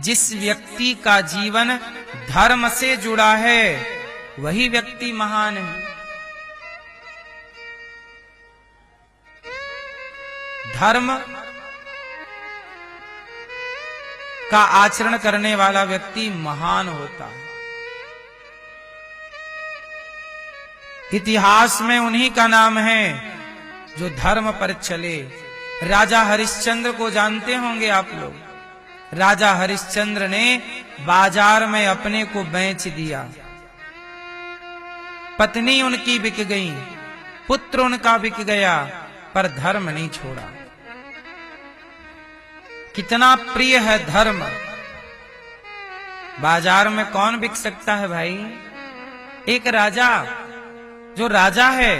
जिस व्यक्ति का जीवन धर्म से जुड़ा है वही व्यक्ति महान है। धर्म का आचरण करने वाला व्यक्ति महान होता है। इतिहास में उन्हीं का नाम है जो धर्म पर चले। राजा हरिश्चंद्र को जानते होंगे आप लोग। राजा हरिश्चंद्र ने बाजार में अपने को बेच दिया। पत्नी उनकी बिक गई, पुत्र उनका बिक गया, पर धर्म नहीं छोड़ा। कितना प्रिय है धर्म। बाजार में कौन बिक सकता है भाई? एक राजा, जो राजा है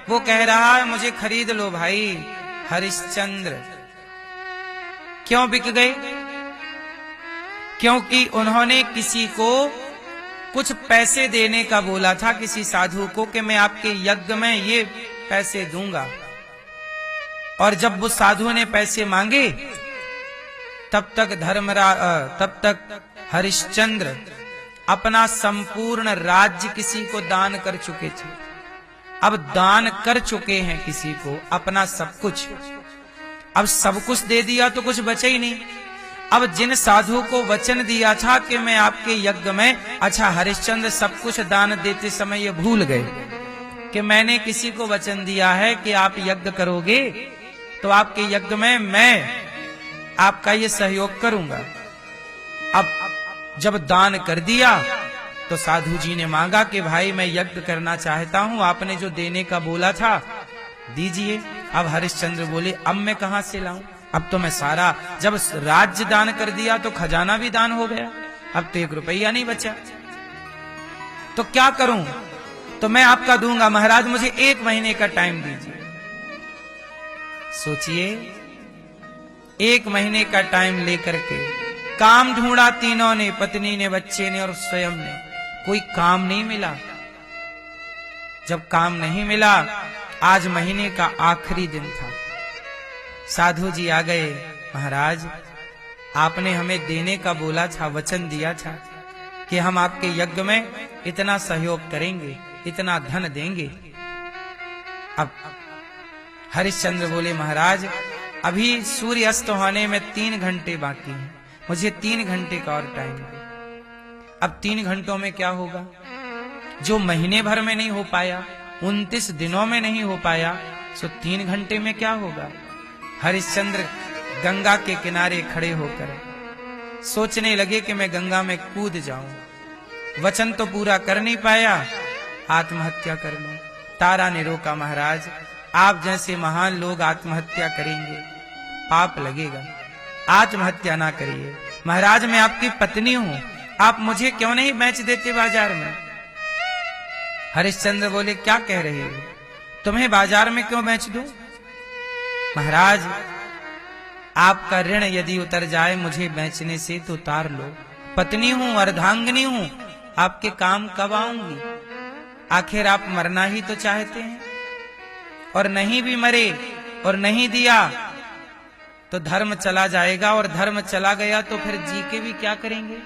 वो कह रहा है मुझे खरीद लो भाई। हरिश्चंद्र क्यों बिक गए? क्योंकि उन्होंने किसी को कुछ पैसे देने का बोला था, किसी साधु को, कि मैं आपके यज्ञ में ये पैसे दूंगा। और जब वो साधु ने पैसे मांगे तब तक हरिश्चंद्र अपना संपूर्ण राज्य किसी को दान कर चुके थे। अब दान कर चुके हैं किसी को अपना सब कुछ। अब सब कुछ दे दिया तो कुछ बचे ही नहीं। अब जिन साधु को वचन दिया था कि मैं आपके यज्ञ में, अच्छा हरिश्चंद्र सब कुछ दान देते समय ये भूल गए कि मैंने किसी को वचन दिया है कि आप यज्ञ करोगे तो आपके यज्ञ में मैं आपका ये सहयोग करूंगा। अब जब दान कर दिया तो साधु जी ने मांगा कि भाई मैं यज्ञ करना चाहता हूं, आपने जो देने का बोला था दीजिए। अब हरिश्चंद्र बोले अब मैं कहां से लाऊं? अब तो मैं सारा, जब राज्य दान कर दिया तो खजाना भी दान हो गया, अब तो 1 रुपया नहीं बचा, तो क्या करूं? तो मैं आपका दूंगा महाराज, मुझे 1 महीने का टाइम दीजिए। सोचिए, 1 महीने का टाइम लेकर के काम ढूंढा तीनों ने, पत्नी ने, बच्चे ने और स्वयं ने, कोई काम नहीं मिला। जब काम नहीं मिला, आज महीने का आखिरी दिन था, साधु जी आ गए। महाराज आपने हमें देने का बोला था, वचन दिया था कि हम आपके यज्ञ में इतना सहयोग करेंगे, इतना धन देंगे। अब हरिश्चंद्र बोले महाराज अभी सूर्य अस्त होने में 3 घंटे बाकी हैं, मुझे 3 घंटे का और टाइम दे। अब 3 घंटों में क्या होगा? जो महीने भर में नहीं हो पाया, 29 दिनों में नहीं हो पाया, सो 3 घंटे में क्या होगा? हरिश्चंद्र गंगा के किनारे खड़े होकर सोचने लगे कि मैं गंगा में कूद जाऊं। वचन तो पूरा कर नहीं पाया, आत्महत्या कर लूं। तारा ने रोका, महाराज आप जैसे महान लोग आत्महत्या करेंगे पाप लगेगा, आत्महत्या ना करिए। महाराज मैं आपकी पत्नी हूं, आप मुझे क्यों नहीं बेच देते बाजार में? हरिश्चंद्र बोले क्या कह रहे हो, तुम्हें बाजार में क्यों बेच दूं? महाराज आपका ऋण यदि उतर जाए मुझे बेचने से तो उतार लो। पत्नी हूं, अर्धांगिनी हूं, आपके काम कब आऊंगी? आखिर आप मरना ही तो चाहते हैं, और नहीं भी मरे और नहीं दिया तो धर्म चला जाएगा, और धर्म चला गया तो फिर जी के भी क्या करेंगे?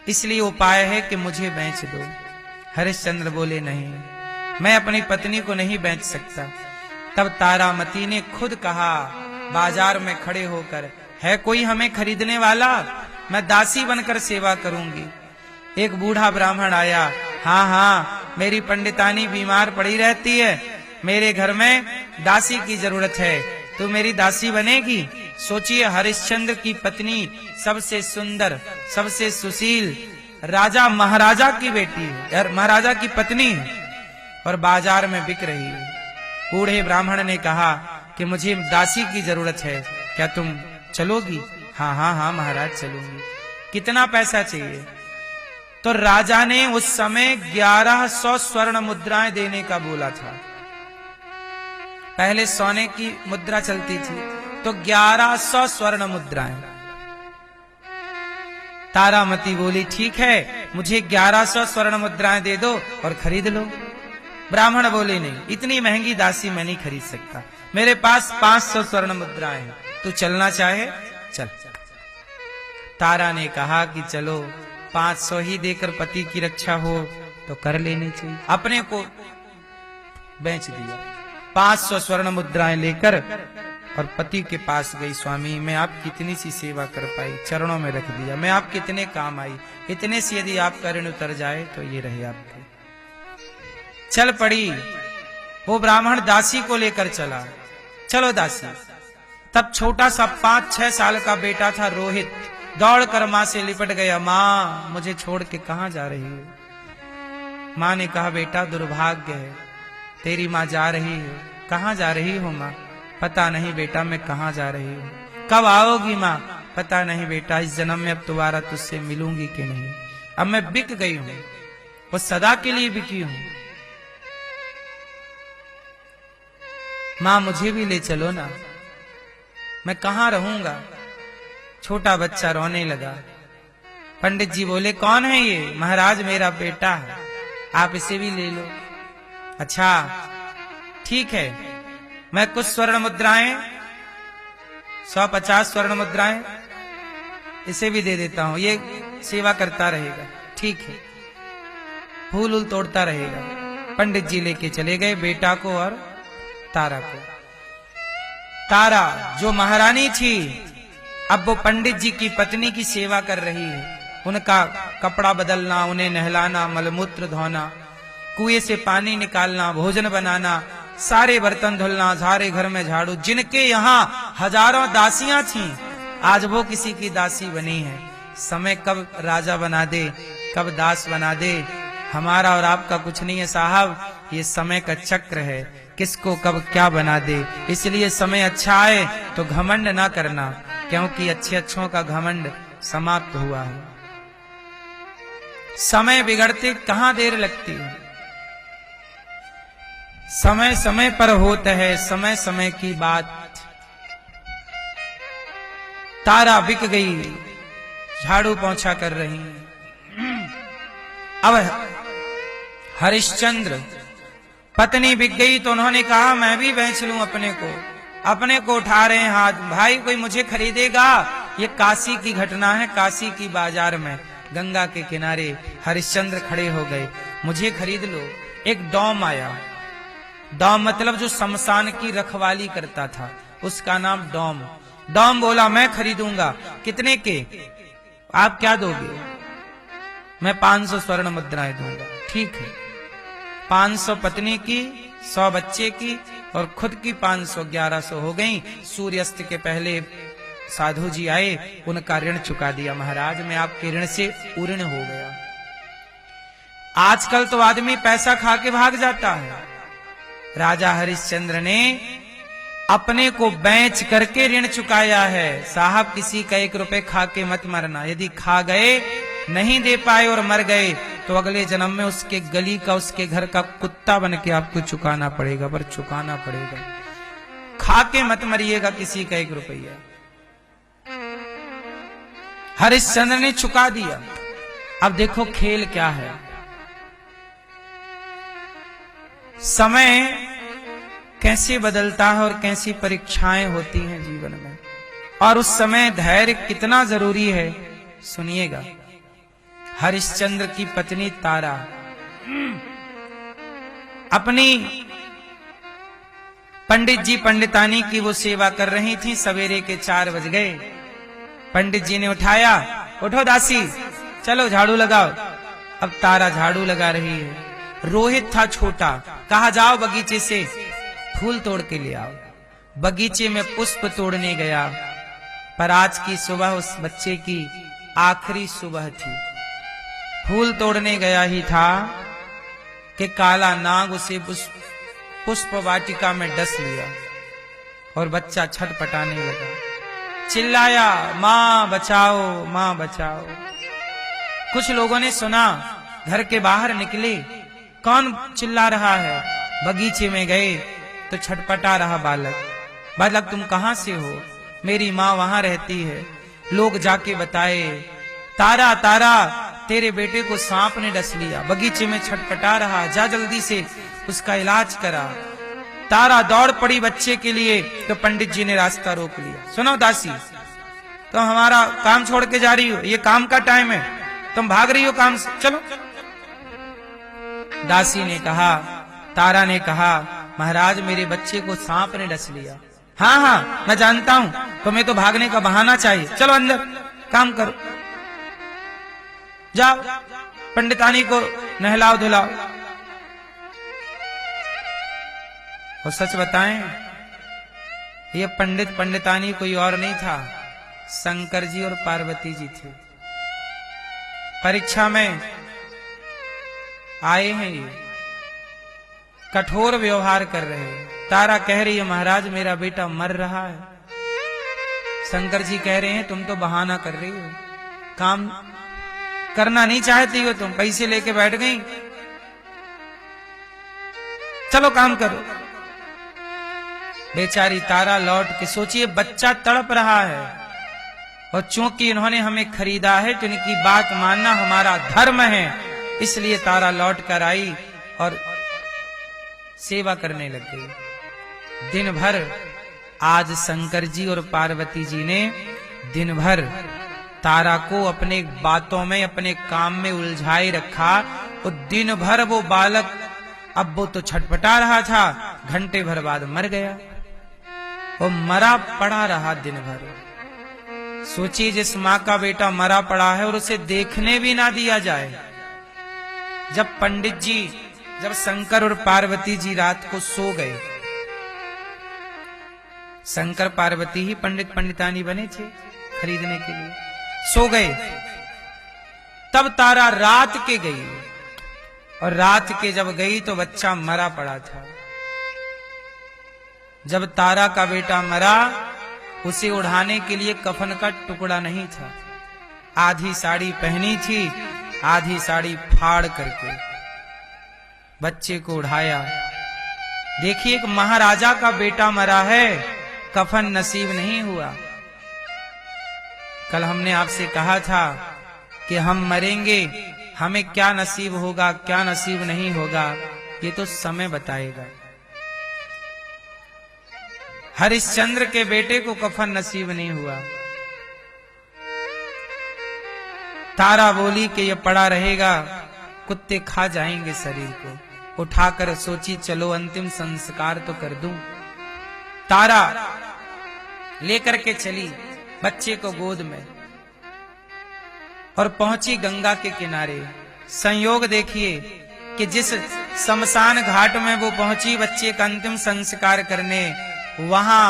इसलिए उपाय है कि मुझे बेच दो। हरिश्चंद्र बोले नहीं, मैं अपनी पत्नी को नहीं बेच सकता। तब तारामती ने खुद कहा बाजार में खड़े होकर, है कोई हमें खरीदने वाला? मैं दासी बनकर सेवा करूंगी। एक बूढ़ा ब्राह्मण आया, हाँ हाँ मेरी पंडितानी बीमार पड़ी रहती है, मेरे घर में दासी की जरूरत है, तू मेरी दासी बनेगी? सोचिए हरिश्चंद्र की पत्नी सबसे सुंदर, सबसे सुशील, राजा महाराजा की बेटी है, महाराजा की पत्नी है, और बाजार में बिक रही है। बूढ़े ब्राह्मण ने कहा कि मुझे दासी की जरूरत है, क्या तुम चलोगी? हाँ हाँ हाँ महाराज चलूंगी। कितना पैसा चाहिए? तो राजा ने उस समय 1100 स्वर्ण मुद्राएं देने का बोला था। पहले सोने की मुद्रा चलती थी, तो 1100 स्वर्ण मुद्राएं। तारामती बोली ठीक है, मुझे 1100 स्वर्ण मुद्राएं दे दो और खरीद लो। ब्राह्मण बोले नहीं, इतनी महंगी दासी मैं नहीं खरीद सकता, मेरे पास 500 स्वर्ण मुद्राएं हैं, तू चलना चाहे चल। तारा ने कहा कि चलो 500 ही देकर पति की रक्षा हो तो कर लेनी चाहिए। अपने को बेच दिया। 500 स्वर्ण मुद्राएं लेकर और पति के पास गई। स्वामी मैं आपकी इतनी सी सेवा कर पाई, चरणों में रख दिया। मैं आपके इतने काम आई, इतने से यदि आपका ऋण उतर जाए तो ये रहे आपके। चल पड़ी। वो ब्राह्मण दासी को लेकर चला। चलो दासी। तब छोटा सा 5-6 साल का बेटा था रोहित, दौड़कर मां से लिपट गया। मां मुझे छोड़ के कहां जा रही हो? मां ने कहा बेटा दुर्भाग्य है, तेरी मां जा रही है। कहां जा रही हो मां? पता नहीं बेटा मैं कहां जा रही हूं। कब आओगी मां? पता नहीं बेटा, इस जन्म में अब दोबारा तुझसे मिलूंगी कि नहीं। अब मैं बिक गई हूं, वो सदा के लिए बिकी हूं। मां मुझे भी ले चलो ना, मैं कहां रहूंगा। छोटा बच्चा रोने लगा। पंडित जी बोले कौन है ये? महाराज मेरा बेटा है, आप इसे भी ले लो। अच्छा ठीक है, मैं कुछ स्वर्ण मुद्राएं 150 स्वर्ण मुद्राएं इसे भी दे देता हूं, ये सेवा करता रहेगा। ठीक है, फूल उल तोड़ता रहेगा। पंडित जी लेके चले गए बेटा को और तारा को। तारा जो महारानी थी अब वो पंडित जी की पत्नी की सेवा कर रही है। उनका कपड़ा बदलना, उन्हें नहलाना, मलमूत्र धोना, कुएं से पानी निकालना, भोजन बनाना, सारे बर्तन धुलना, सारे घर में झाड़ू। जिनके यहाँ हजारों दासियां थीं, आज वो किसी की दासी बनी है। समय कब राजा बना दे, कब दास बना दे, हमारा और आपका कुछ नहीं है साहब, ये समय का चक्र है, किसको कब क्या बना दे। इसलिए समय अच्छा आए तो घमंड ना करना, क्योंकि अच्छों का घमंड समाप्त हुआ है। समय बिगड़ते कहां देर लगती है, समय समय पर होता है, समय समय की बात। तारा बिक गई, झाड़ू पोंछा कर रही है। अब हरिश्चंद्र पत्नी बिक गई तो उन्होंने कहा मैं भी बेच लूं अपने को उठा रहे हैं हाथ। भाई कोई मुझे खरीदेगा? ये काशी की घटना है, काशी की बाजार में गंगा के किनारे हरिश्चंद्र खड़े हो गए, मुझे खरीद लो। एक डॉम आया, डॉम मतलब जो शमशान की रखवाली करता था, उसका नाम डॉम। डॉम बोला मैं खरीदूंगा। कितने के? आप क्या दोगे? मैं 500 स्वर्ण मुद्राएं दूंगा। ठीक है, 500 पत्नी की, 100 बच्चे की और खुद की 500, 1100 हो गई। सूर्यास्त के पहले साधु जी आए, उनका ऋण चुका दिया। महाराज मैं आपके ऋण से उऋण हो गया। आजकल तो आदमी पैसा खा के भाग जाता है। राजा हरिश्चंद्र ने अपने को बेच करके ऋण चुकाया है। साहब किसी का 1 रुपए खा के मत मरना। यदि खा गए, नहीं दे पाए और मर गए तो अगले जन्म में उसके गली का, उसके घर का कुत्ता बन के आपको चुकाना पड़ेगा, पर चुकाना पड़ेगा। खा के मत मरिएगा किसी का 1 रुपया। हरिश्चंद्र ने चुका दिया। अब देखो खेल क्या है। समय कैसे बदलता है और कैसी परीक्षाएं होती हैं जीवन में, और उस समय धैर्य कितना जरूरी है, सुनिएगा। हरिश्चंद्र की पत्नी तारा अपनी पंडित जी पंडितानी की वो सेवा कर रही थी। सवेरे के 4 बज गए। पंडित जी ने उठाया, उठो दासी चलो झाड़ू लगाओ। अब तारा झाड़ू लगा रही है। रोहित था छोटा, कहा जाओ बगीचे से फूल तोड़ के ले आओ। बगीचे में पुष्प तोड़ने गया, पर आज की सुबह उस बच्चे की आखिरी सुबह थी। फूल तोड़ने गया ही था कि काला नाग उसे पुष्प वाटिका में डस लिया और बच्चा छटपटाने लगा, चिल्लाया मां बचाओ मां बचाओ। कुछ लोगों ने सुना, घर के बाहर निकले, कौन चिल्ला रहा है? बगीचे में गए तो छटपटा रहा बालक तुम कहां से हो? मेरी मां वहां रहती है। लोग जाके बताए, तारा तारा तेरे बेटे को सांप ने डस लिया, बगीचे में छटपटा रहा, जा जल्दी से उसका इलाज करा। तारा दौड़ पड़ी बच्चे के लिए, तो पंडित जी ने रास्ता रोक लिया। सुनो दासी, तो हमारा काम छोड़ के जा रही हो, ये काम का टाइम है, तुम भाग रही हो काम से, चलो। दासी ने कहा, तारा ने कहा, महाराज मेरे बच्चे को सांप ने डस लिया। हाँ हाँ मैं जानता हूं, तुम्हें तो भागने का बहाना चाहिए, चलो अंदर काम करो, जाओ पंडितानी को नहलाओ धुलाओ। और सच बताएं, ये पंडित पंडितानी कोई और नहीं था, शंकर जी और पार्वती जी थे। परीक्षा में आए हैं, ये कठोर व्यवहार कर रहे हैं। तारा कह रही है महाराज मेरा बेटा मर रहा है। शंकर जी कह रहे हैं तुम तो बहाना कर रही हो, काम करना नहीं चाहती हो, तुम पैसे लेके बैठ गई, चलो काम करो। बेचारी तारा लौट के, सोचिए बच्चा तड़प रहा है, और चूंकि इन्होंने हमें खरीदा है तो इनकी बात मानना हमारा धर्म है, इसलिए तारा लौट कर आई और सेवा करने लग गई। दिन भर आज शंकर जी और पार्वती जी ने दिन भर तारा को अपने बातों में, अपने काम में उलझाए रखा। और दिन भर वो बालक, अब वो तो छटपटा रहा था, घंटे भर बाद मर गया। वो मरा पड़ा रहा दिन भर। सोचिए जिस माँ का बेटा मरा पड़ा है और उसे देखने भी ना दिया जाए। जब पंडित जी, जब शंकर और पार्वती जी रात को सो गए, शंकर पार्वती ही पंडित पंडितानी बने थे खरीदने के लिए, सो गए, तब तारा रात के गई, और रात के जब गई तो बच्चा मरा पड़ा था। जब तारा का बेटा मरा, उसे उठाने के लिए कफन का टुकड़ा नहीं था। आधी साड़ी पहनी थी, आधी साड़ी फाड़ करके बच्चे को उठाया। देखिए एक महाराजा का बेटा मरा है, कफन नसीब नहीं हुआ। कल हमने आपसे कहा था कि हम मरेंगे, हमें क्या नसीब होगा क्या नसीब नहीं होगा ये तो समय बताएगा। हरिश्चंद्र के बेटे को कफन नसीब नहीं हुआ। तारा बोली कि ये पड़ा रहेगा, कुत्ते खा जाएंगे शरीर को। उठाकर सोची चलो अंतिम संस्कार तो कर दूं। तारा लेकर के चली बच्चे को गोद में और पहुंची गंगा के किनारे। संयोग देखिए कि जिस शमशान घाट में वो पहुंची बच्चे का अंतिम संस्कार करने, वहां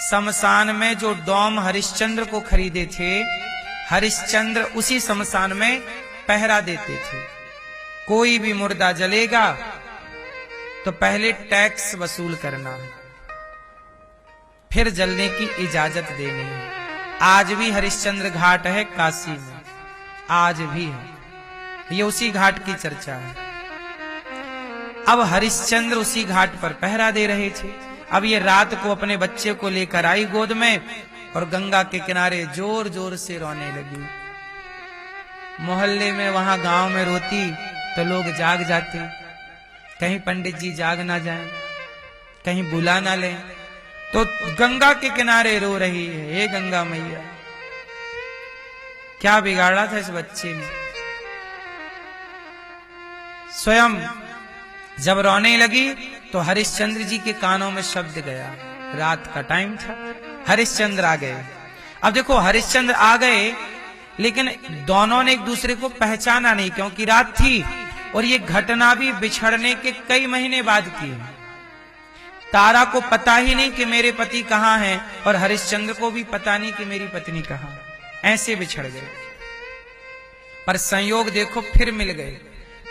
शमशान में जो डोम हरिश्चंद्र को खरीदे थे, हरिश्चंद्र उसी शमशान में पहरा देते थे। कोई भी मुर्दा जलेगा तो पहले टैक्स वसूल करना है, फिर जलने की इजाजत देनी है। आज भी हरिश्चंद्र घाट है काशी में, आज भी है, ये उसी घाट की चर्चा है। अब हरिश्चंद्र उसी घाट पर पहरा दे रहे थे। अब ये रात को अपने बच्चे को लेकर आई गोद में और गंगा के किनारे जोर जोर से रोने लगी। मोहल्ले में, वहां गांव में रोती तो लोग जाग जाते, कहीं पंडित जी जाग ना जाएं, कहीं बुला ना लें, तो गंगा के किनारे रो रही है। हे गंगा मैया, क्या बिगाड़ा था इस बच्चे ने। स्वयं जब रोने लगी तो हरिश्चंद्र जी के कानों में शब्द गया। रात का टाइम था, हरिश्चंद्र आ गए। अब देखो हरिश्चंद्र आ गए, लेकिन दोनों ने एक दूसरे को पहचाना नहीं, क्योंकि रात थी और ये घटना भी बिछड़ने के कई महीने बाद की है। तारा को पता ही नहीं कि मेरे पति कहां हैं, और हरिश्चंद्र को भी पता नहीं कि मेरी पत्नी कहां है। ऐसे बिछड़ गए, पर संयोग देखो फिर मिल गए,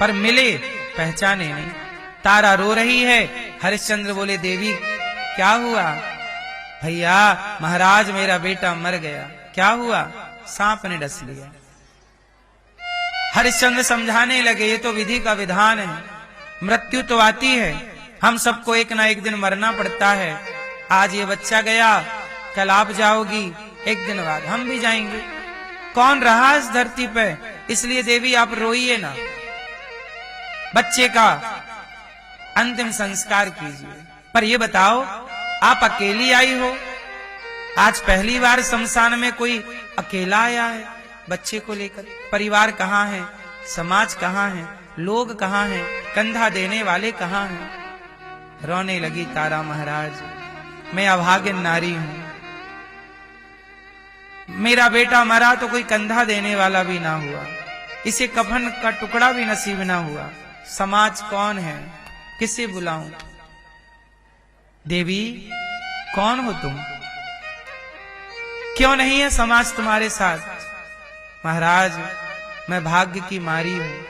पर मिले पहचाने नहीं। तारा रो रही है, हरिश्चंद्र बोले देवी क्या हुआ? भैया महाराज मेरा बेटा मर गया। क्या हुआ? सांप ने डस लिया। हरिश्चंद्र समझाने लगे ये तो विधि का विधान है, मृत्यु तो आती है, हम सबको एक ना एक दिन मरना पड़ता है। आज ये बच्चा गया, कल आप जाओगी, एक दिन बाद हम भी जाएंगे। कौन रहा इस धरती पे, इसलिए देवी आप रोइए ना, बच्चे का अंतिम संस्कार कीजिए। पर ये बताओ आप अकेली आई हो आज पहली बार शमशान में कोई अकेला आया है बच्चे को लेकर। परिवार कहाँ है, समाज कहाँ है, लोग कहाँ हैं, कंधा देने वाले कहाँ हैं। रोने लगी तारा, महाराज मैं अभागिन नारी हूं, मेरा बेटा मरा तो कोई कंधा देने वाला भी ना हुआ, इसे कफन का टुकड़ा भी नसीब ना हुआ। समाज कौन है, किसे बुलाऊं? देवी कौन हो तुम, क्यों नहीं है समाज तुम्हारे साथ? महाराज मैं भाग्य की मारी हूं,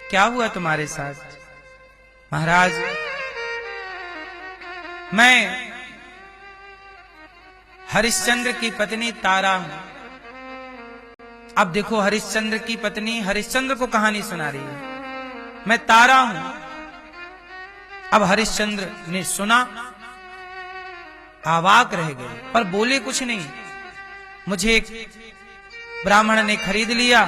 क्या हुआ तुम्हारे साथ? महाराज मैं हरिश्चंद्र की पत्नी तारा हूं। अब देखो हरिश्चंद्र की पत्नी हरिश्चंद्र को कहानी सुना रही है, मैं तारा हूं। अब हरिश्चंद्र ने सुना, अवाक रह गए पर बोले कुछ नहीं। मुझे एक ब्राह्मण ने खरीद लिया,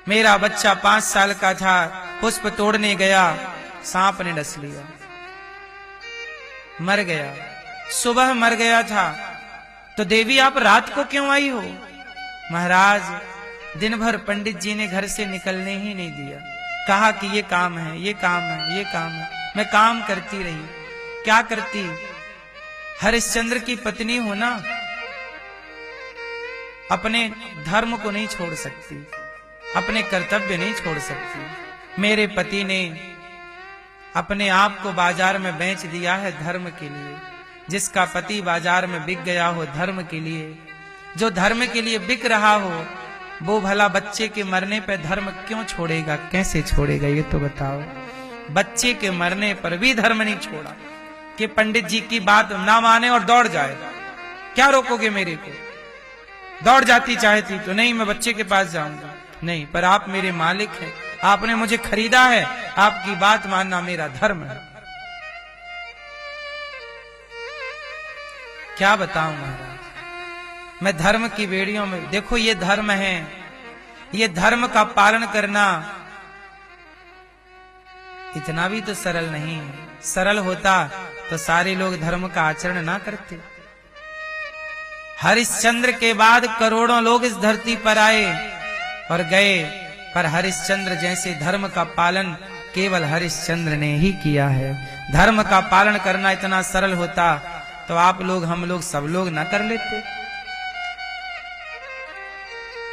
मेरा बच्चा 5 साल का था, पुष्प तोड़ने गया, सांप ने डस लिया, मर गया। सुबह मर गया था, तो देवी आप रात को क्यों आई हो? महाराज दिन भर पंडित जी ने घर से निकलने ही नहीं दिया, कहा कि ये काम है, ये काम है, ये काम है। मैं काम करती रही। क्या करती? हरिश्चंद्र की पत्नी हो ना, अपने धर्म को नहीं छोड़ सकती, अपने कर्तव्य नहीं छोड़ सकती। मेरे पति ने अपने आप को बाजार में बेच दिया है धर्म के लिए। जिसका पति बाजार में बिक गया हो धर्म के लिए, जो धर्म के लिए बिक रहा हो, वो भला बच्चे के मरने पर धर्म क्यों छोड़ेगा? कैसे छोड़ेगा ये तो बताओ। बच्चे के मरने पर भी धर्म नहीं छोड़ा कि पंडित जी की बात ना माने और दौड़ जाए। क्या रोकोगे मेरे को? दौड़ जाती चाहती तो नहीं, मैं बच्चे के पास जाऊंगा। नहीं, पर आप मेरे मालिक हैं, आपने मुझे खरीदा है, आपकी बात मानना मेरा धर्म है। क्या बताऊं महाराज, मैं धर्म की बेड़ियों में, देखो ये धर्म है, ये धर्म का पालन करना इतना भी तो सरल नहीं है। सरल होता तो सारे लोग धर्म का आचरण ना करते। हरिश्चंद्र के बाद करोड़ों लोग इस धरती पर आए और गए, पर हरिश्चंद्र जैसे धर्म का पालन केवल हरिश्चंद्र ने ही किया है। धर्म का पालन करना इतना सरल होता तो आप लोग, हम लोग, सब लोग ना कर लेते।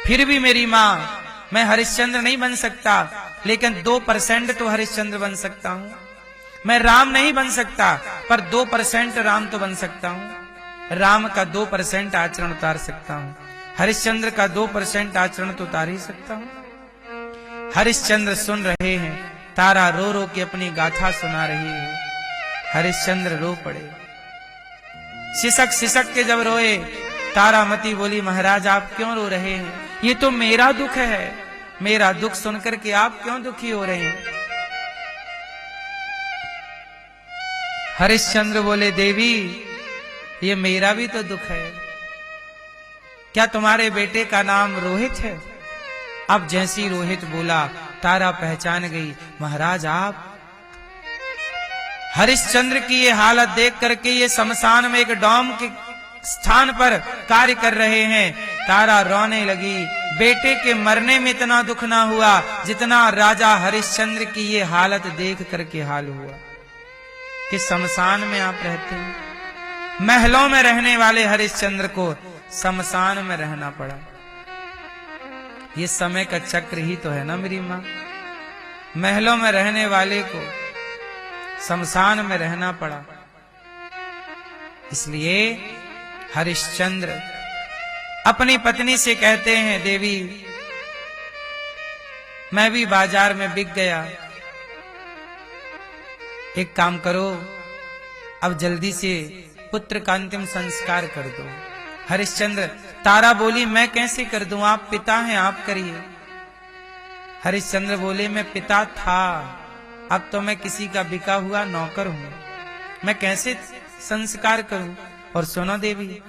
फिर भी मेरी मां, मैं हरिश्चंद्र नहीं बन सकता, लेकिन 2% तो हरिश्चंद्र बन सकता हूं। मैं राम नहीं बन सकता, पर 2% राम तो बन सकता हूं। राम का 2% आचरण उतार सकता हूं, हरिश्चंद्र का 2% आचरण तो उतार ही सकता हूं। हरिश्चंद्र सुन रहे हैं, तारा रो रो के अपनी गाथा सुना रही है। हरिश्चंद्र रो पड़े, सिसक सिसक के जब रोए, तारामती बोली, महाराज आप क्यों रो रहे हैं? ये तो मेरा दुख है, मेरा दुख सुनकर के आप क्यों दुखी हो रहे हैं? हरिश्चंद्र बोले, देवी ये मेरा भी तो दुख है। क्या तुम्हारे बेटे का नाम रोहित है? अब जैसी रोहित बोला, तारा पहचान गई, महाराज आप। हरिश्चंद्र की ये हालत देख करके, ये शमशान में एक डॉम के स्थान पर कार्य कर रहे हैं, तारा रोने लगी। बेटे के मरने में इतना दुख ना हुआ जितना राजा हरिश्चंद्र की ये हालत देख करके हाल हुआ कि शमशान में आप रहते हैं। महलों में रहने वाले हरिश्चंद्र को शमशान में रहना पड़ा। ये समय का चक्र ही तो है ना मेरी मां। महलों में रहने वाले को शमशान में रहना पड़ा। इसलिए हरिश्चंद्र अपनी पत्नी से कहते हैं, देवी मैं भी बाजार में बिक गया, एक काम करो, अब जल्दी से पुत्र का अंतिम संस्कार कर दो। हरिश्चंद्र, तारा बोली, मैं कैसे कर दूं, आप पिता हैं, आप करिए। हरिश्चंद्र बोले, मैं पिता था, अब तो मैं किसी का बिका हुआ नौकर हूं, मैं कैसे संस्कार करूं? और सुनो देवी,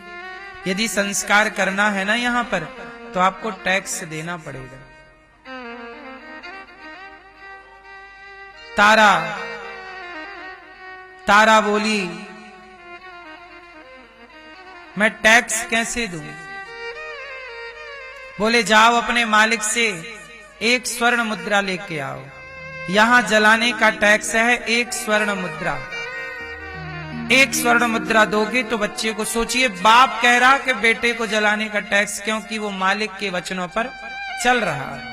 यदि संस्कार करना है ना यहां पर, तो आपको टैक्स देना पड़ेगा। तारा बोली, मैं टैक्स कैसे दूं? बोले जाओ अपने मालिक से 1 स्वर्ण मुद्रा लेके आओ। यहां जलाने का टैक्स है 1 स्वर्ण मुद्रा। 1 स्वर्ण मुद्रा दोगे तो बच्चे को, सोचिए बाप कह रहा कि बेटे को जलाने का टैक्स, क्योंकि वो मालिक के वचनों पर चल रहा है।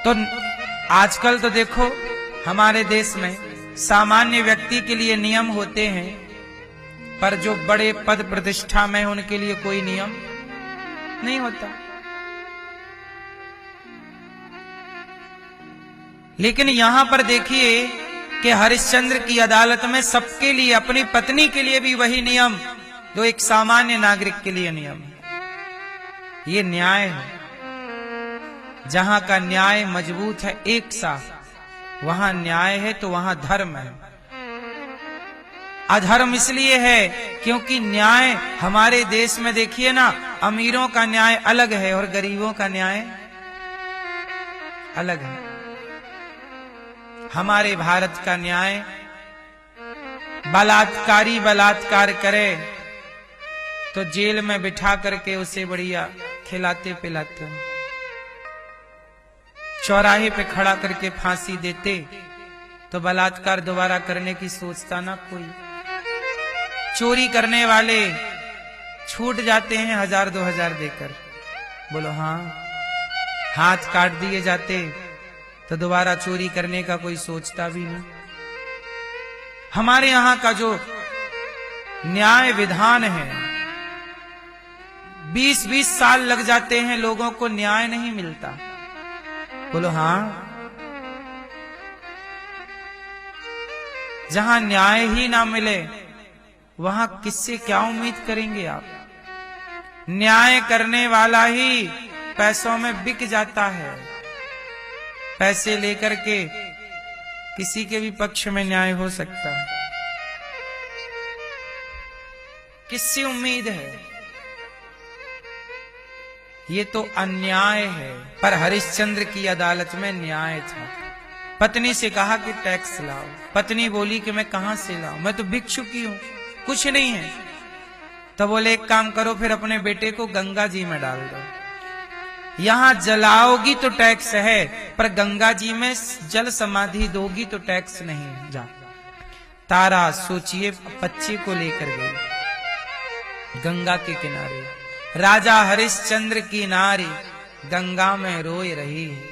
तो आजकल तो देखो हमारे देश में सामान्य व्यक्ति के लिए नियम होते हैं, पर जो बड़े पद प्रतिष्ठा में उनके लिए कोई नियम नहीं होता। लेकिन यहां पर देखिए कि हरिश्चंद्र की अदालत में सबके लिए, अपनी पत्नी के लिए भी वही नियम जो एक सामान्य नागरिक के लिए नियम है। ये न्याय है। जहां का न्याय मजबूत है, एक साथ, वहां न्याय है तो वहां धर्म है। अधर्म इसलिए है क्योंकि न्याय हमारे देश में देखिए ना, अमीरों का न्याय अलग है और गरीबों का न्याय अलग है। हमारे भारत का न्याय, बलात्कारी बलात्कार करे तो जेल में बिठा करके उसे बढ़िया खिलाते पिलाते हैं, चौराहे पे खड़ा करके फांसी देते तो बलात्कार दोबारा करने की सोचता ना कोई। चोरी करने वाले छूट जाते हैं 1000-2000 देकर, बोलो हाँ, हाथ काट दिए जाते तो दोबारा चोरी करने का कोई सोचता भी नहीं। हमारे यहां का जो न्याय विधान है, 20-20 साल लग जाते हैं, लोगों को न्याय नहीं मिलता, बोलो हाँ। जहां न्याय ही ना मिले वहां किससे क्या उम्मीद करेंगे आप? न्याय करने वाला ही पैसों में बिक जाता है। पैसे लेकर के किसी के भी पक्ष में न्याय हो सकता है। किससे उम्मीद है? ये तो अन्याय है। पर हरिश्चंद्र की अदालत में न्याय था। पत्नी से कहा कि टैक्स लाओ। पत्नी बोली कि मैं कहां से लाऊं, मैं तो भिक्षुकी हूं, कुछ नहीं है। तो बोले एक काम करो, फिर अपने बेटे को गंगा जी में डाल दो। यहां जलाओगी तो टैक्स है, पर गंगा जी में जल समाधि दोगी तो टैक्स नहीं। जा तारा सोचिए, बच्चे को लेकर गई गंगा के किनारे। राजा हरिश्चंद्र की नारी गंगा में रोए रही है,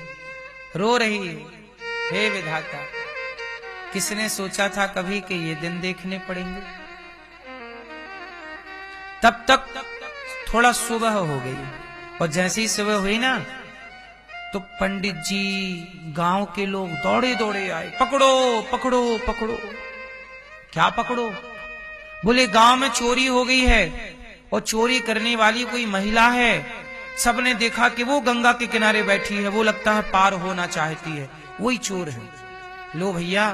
रो रही है। हे विधाता, किसने सोचा था कभी कि ये दिन देखने पड़ेंगे? तब तक थोड़ा सुबह हो गई, और जैसे ही सुबह हुई ना, तो पंडित जी, गांव के लोग दौड़े दौड़े आए, पकड़ो पकड़ो पकड़ो। क्या पकड़ो? बोले गांव में चोरी हो गई है, और चोरी करने वाली कोई महिला है। सबने देखा कि वो गंगा के किनारे बैठी है, वो लगता है पार होना चाहती है, वही चोर है। लो भैया,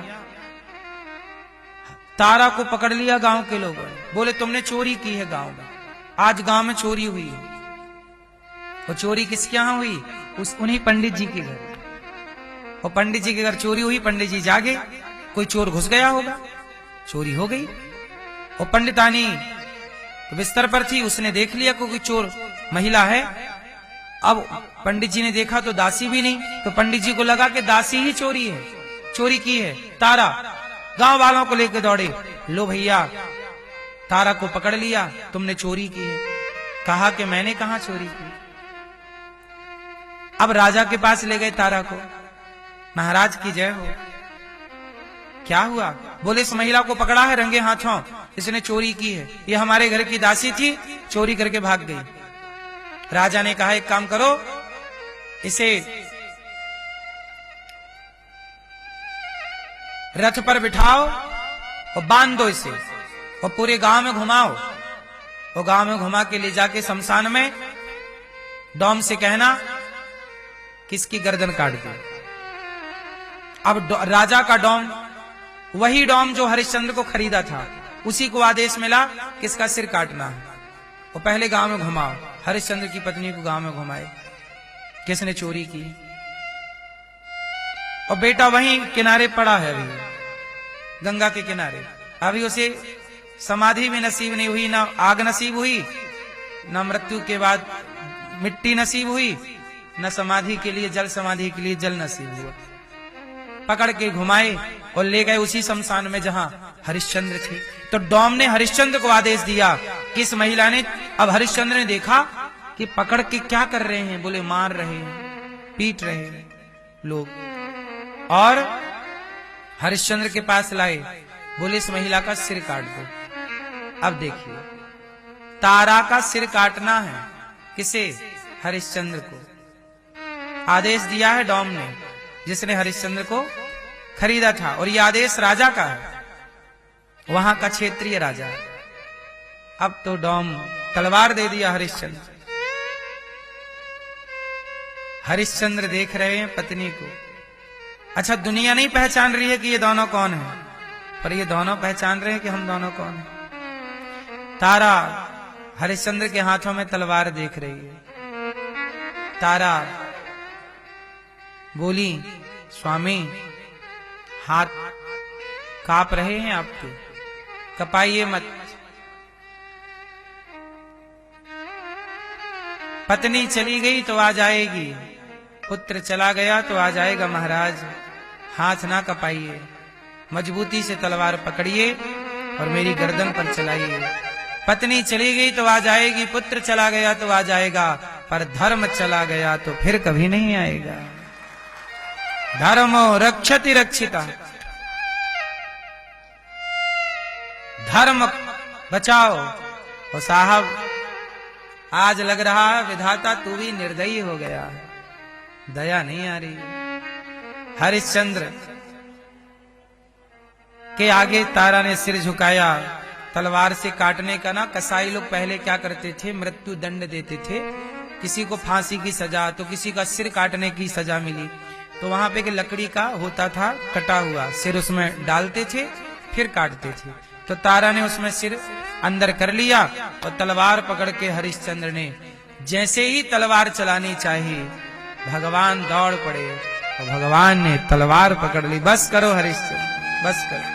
तारा को पकड़ लिया गांव के लोगों ने। बोले तुमने चोरी की है गांव में, आज गांव में चोरी हुई है। और चोरी किसके यहां हुई? उन्हीं पंडित जी के घर। और पंडित जी के घर चोरी हुई, पंडित जी जागे, कोई चोर घुस गया होगा, चोरी हो गई। और पंडितानी तो बिस्तर पर थी, उसने देख लिया कोई चोर महिला है। अब पंडित जी ने देखा तो दासी भी नहीं, तो पंडित जी को लगा कि दासी ही चोरी है, चोरी की है। तारा गांव वालों को लेकर दौड़े, लो भैया तारा को पकड़ लिया, तुमने चोरी की है। कहा कि मैंने कहां चोरी की। अब राजा के पास ले गए तारा को, महाराज की जय हो। क्या हुआ? बोले इस महिला को पकड़ा है रंगे हाथों, इसने चोरी की है, ये हमारे घर की दासी थी, चोरी करके भाग गई। राजा ने कहा एक काम करो, इसे रथ पर बिठाओ और बांध दो इसे, और पूरे गांव में घुमाओ। और गांव में घुमा के ले जाके शमशान में डोम से कहना किसकी गर्दन काट दो। अब राजा का डोम, वही डोम जो हरिश्चंद्र को खरीदा था, उसी को आदेश मिला किसका सिर काटना है। और पहले गांव में घुमाओ। हरिश्चंद्र की पत्नी को गांव में घुमाए, किसने चोरी की। और बेटा वहीं किनारे पड़ा है, अभी गंगा के किनारे, अभी उसे समाधि भी नसीब नहीं हुई, ना आग नसीब हुई, ना मृत्यु के बाद मिट्टी नसीब हुई, न समाधि के लिए जल, समाधि के लिए जल नसीब हुआ। पकड़ के घुमाए और ले गए उसी शमशान में जहां हरिश्चंद्र थे। तो डोम ने हरिश्चंद्र को आदेश दिया कि इस महिला ने, अब हरिश्चंद्र ने देखा कि पकड़ के क्या कर रहे हैं, बोले मार रहे हैं, पीट रहे हैं लोग, और हरिश्चंद्र के पास लाए, बोले इस महिला का सिर काट दो। अब देखिए, तारा का सिर काटना है, किसे? हरिश्चंद्र को। आदेश दिया है डोम ने, जिसने हरिश्चंद्र को खरीदा था, और यह आदेश राजा का है, वहां का क्षेत्रीय राजा। अब तो डोम तलवार दे दिया हरिश्चंद्र। हरिश्चंद्र देख रहे हैं पत्नी को। अच्छा, दुनिया नहीं पहचान रही है कि ये दोनों कौन है, पर ये दोनों पहचान रहे हैं कि हम दोनों कौन हैं। तारा हरिश्चंद्र के हाथों में तलवार देख रही है। तारा बोली, स्वामी हाथ कांप रहे हैं आपके, कपाइए मत। पत्नी चली गई तो आ जाएगी, पुत्र चला गया तो आ जाएगा महाराज, हाथ ना कपाइए, मजबूती से तलवार पकड़िए और मेरी गर्दन पर चलाइए। पत्नी चली गई तो आ जाएगी, पुत्र चला गया तो आ जाएगा, पर धर्म चला गया तो फिर कभी नहीं आएगा। धर्मो रक्षति रक्षिता, धर्म बचाओ। और साहब, आज लग रहा है विधाता तू भी निर्दयी हो गया है, दया नहीं आ रही। हरिश्चंद्र के आगे तारा ने सिर झुकाया। तलवार से काटने का ना, कसाई लोग पहले क्या करते थे, मृत्यु दंड देते थे। किसी को फांसी की सजा, तो किसी का सिर काटने की सजा मिली, तो वहां पे एक लकड़ी का होता था कटा हुआ, सिर उसमें डालते थे, फिर काटते थे। तो तारा ने उसमें सिर अंदर कर लिया और तलवार पकड़ के हरिश्चंद्र ने जैसे ही तलवार चलानी चाहिए, भगवान दौड़ पड़े और भगवान ने तलवार पकड़ ली। बस करो हरिश्चंद्र, बस करो,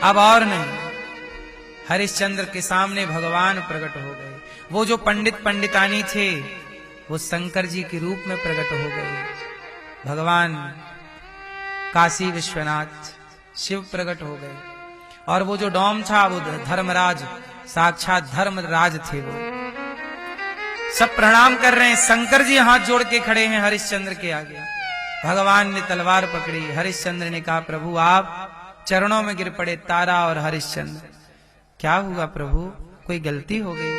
अब और नहीं। हरिश्चंद्र के सामने भगवान प्रकट हो गए। वो जो पंडित पंडितानी थे, वो शंकर जी के रूप में प्रकट हो गए। भगवान काशी विश्वनाथ शिव प्रकट हो गए। और वो जो डोम था, वो धर्मराज, साक्षात धर्मराज थे। वो सब प्रणाम कर रहे हैं। शंकर जी हाथ जोड़ के खड़े हैं हरिश्चंद्र के आगे। भगवान ने तलवार पकड़ी। हरिश्चंद्र ने कहा, प्रभु आप चरणों में गिर पड़े, तारा और हरिश्चंद्र। क्या हुआ प्रभु, कोई गलती हो गई?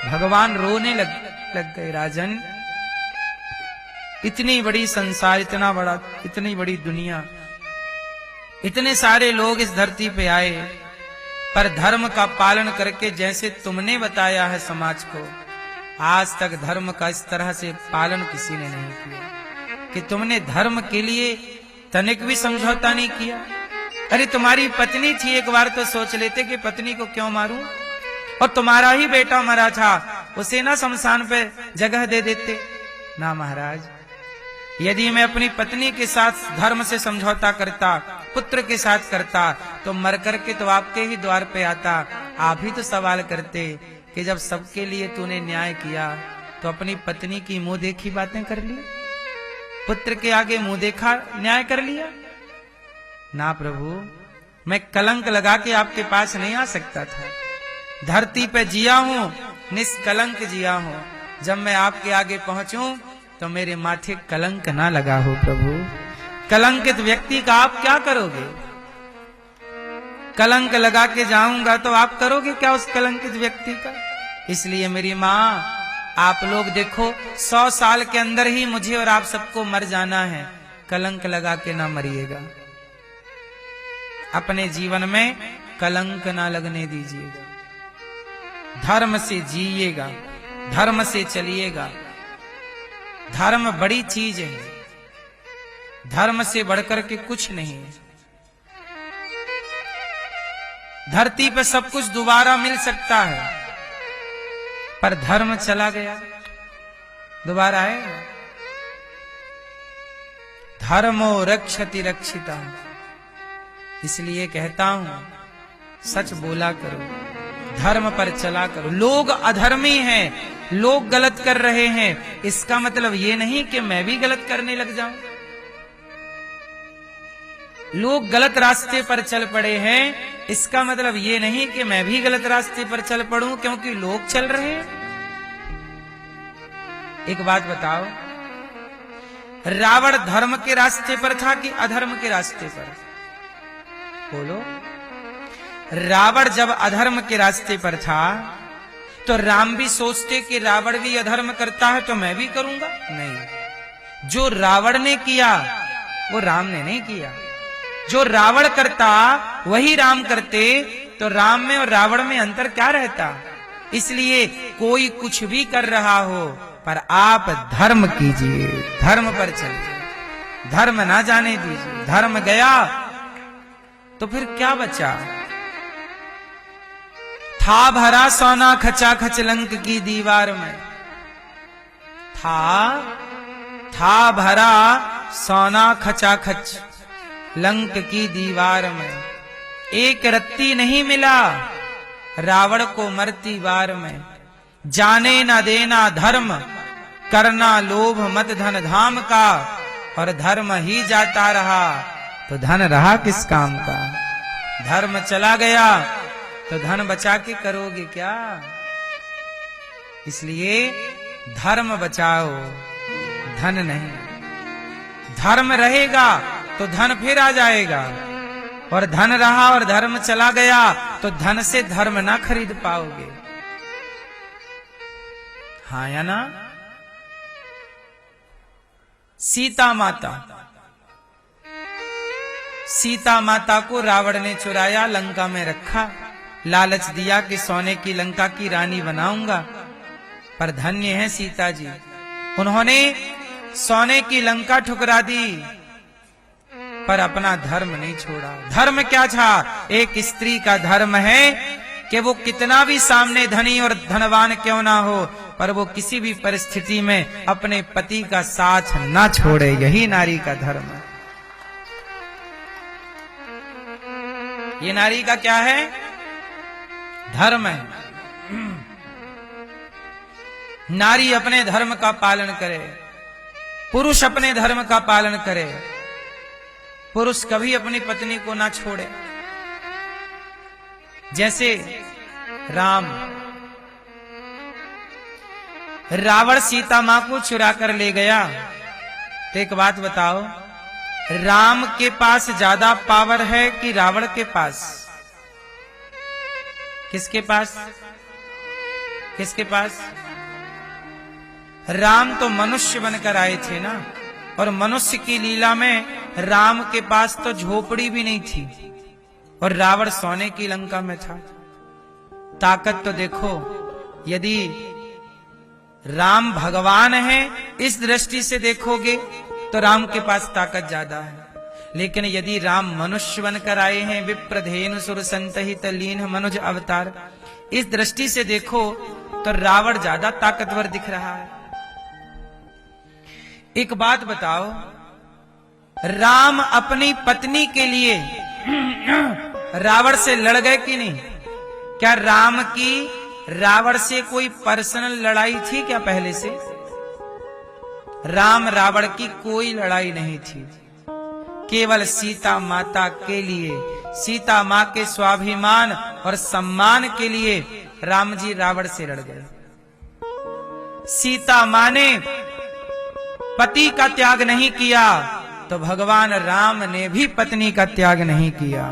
भगवान रोने लग गए। राजन, इतनी बड़ी संसार, इतना बड़ा, इतनी बड़ी दुनिया, इतने सारे लोग इस धरती पे आए, पर धर्म का पालन करके जैसे तुमने बताया है समाज को, आज तक धर्म का इस तरह से पालन किसी ने नहीं किया कि तुमने धर्म के लिए तनिक भी समझौता नहीं किया। अरे तुम्हारी पत्नी थी, एक बार तो सोच लेते कि पत्नी को क्यों मारूं, और तुम्हारा ही बेटा मरा था, उसे ना शमशान पे जगह दे देते ना। महाराज, यदि मैं अपनी पत्नी के साथ धर्म से समझौता करता, पुत्र के साथ करता, तो मर करके तो आपके ही द्वार पे आता। आप ही तो सवाल करते कि जब सबके लिए तूने न्याय किया, तो अपनी पत्नी की मुंह देखी बातें कर ली, पुत्र के आगे मुंह देखा न्याय कर लिया ना। प्रभु, मैं कलंक लगा के आपके पास नहीं आ सकता था। धरती पे जिया हूं, निष्कलंक जिया हूं। जब मैं आपके आगे पहुंचूं तो मेरे माथे कलंक ना लगा हो। प्रभु, कलंकित व्यक्ति का आप क्या करोगे? कलंक लगा के जाऊंगा तो आप करोगे क्या उस कलंकित व्यक्ति का? इसलिए मेरी माँ, आप लोग देखो, 100 साल के अंदर ही मुझे और आप सबको मर जाना है। कलंक लगा के ना मरिएगा। अपने जीवन में कलंक ना लगने दीजिएगा। धर्म से जिएगा, धर्म से चलिएगा। धर्म बड़ी चीज है, धर्म से बढ़कर के कुछ नहीं है। धरती पे सब कुछ दोबारा मिल सकता है, पर धर्म चला गया, दोबारा आएगा। धर्मो रक्षति रक्षिता। इसलिए कहता हूं, सच बोला करो, धर्म पर चला करो। लोग अधर्मी हैं, लोग गलत कर रहे हैं, इसका मतलब ये नहीं कि मैं भी गलत करने लग जाऊं। लोग गलत रास्ते पर चल पड़े हैं, इसका मतलब ये नहीं कि मैं भी गलत रास्ते पर चल पड़ूं क्योंकि लोग चल रहे हैं। एक बात बताओ, रावण धर्म के रास्ते पर था कि अधर्म के रास्ते पर? बोलो। रावण जब अधर्म के रास्ते पर था तो राम भी सोचते कि रावण भी अधर्म करता है तो मैं भी करूंगा? नहीं, जो रावण ने किया वो राम ने नहीं किया। जो रावण करता वही राम करते, तो राम में और रावण में अंतर क्या रहता? इसलिए कोई कुछ भी कर रहा हो पर आप धर्म कीजिए, धर्म पर चलिए, धर्म ना जाने दीजिए। धर्म गया तो फिर क्या बचा? था भरा सोना खचाखच लंक की दीवार में, था भरा सोना खचाखच लंक की दीवार में, एक रत्ती नहीं मिला रावण को मरती बार में। जाने न देना धर्म, करना लोभ मत धन धाम का, और धर्म ही जाता रहा तो धन रहा किस काम का? धर्म चला गया तो धन बचा के करोगे क्या? इसलिए धर्म बचाओ, धन नहीं। धर्म रहेगा तो धन फिर आ जाएगा, और धन रहा और धर्म चला गया तो धन से धर्म ना खरीद पाओगे। हाँ या ना? सीता माता को रावण ने चुराया, लंका में रखा, लालच दिया कि सोने की लंका की रानी बनाऊंगा। पर धन्य है सीता जी, उन्होंने सोने की लंका ठुकरा दी पर अपना धर्म नहीं छोड़ा। धर्म क्या था? एक स्त्री का धर्म है कि वो कितना भी सामने धनी और धनवान क्यों ना हो, पर वो किसी भी परिस्थिति में अपने पति का साथ ना छोड़े। यही नारी का धर्म है। ये नारी का क्या है? धर्म है। नारी अपने धर्म का पालन करे, पुरुष अपने धर्म का पालन करे। पुरुष कभी अपनी पत्नी को ना छोड़े। जैसे रावण सीता मां को चुरा कर ले गया, तो एक बात बताओ, राम के पास ज्यादा पावर है कि रावण के पास? किसके पास? किसके पास? राम तो मनुष्य बनकर आए थे ना, और मनुष्य की लीला में राम के पास तो झोपड़ी भी नहीं थी और रावण सोने की लंका में था। ताकत तो देखो, यदि राम भगवान है इस दृष्टि से देखोगे तो राम के पास ताकत ज्यादा है, लेकिन यदि राम मनुष्य बनकर आए हैं, विप्रधेनु सुर संतहित लीन मनुज अवतार, इस दृष्टि से देखो तो रावण ज्यादा ताकतवर दिख रहा है। एक बात बताओ, राम अपनी पत्नी के लिए रावण से लड़ गए कि नहीं? क्या राम की रावण से कोई पर्सनल लड़ाई थी क्या पहले से? राम रावण की कोई लड़ाई नहीं थी, केवल सीता माता के लिए, सीता मां के स्वाभिमान और सम्मान के लिए राम जी रावण से लड़ गए। सीता मां ने पति का त्याग नहीं किया तो भगवान राम ने भी पत्नी का त्याग नहीं किया।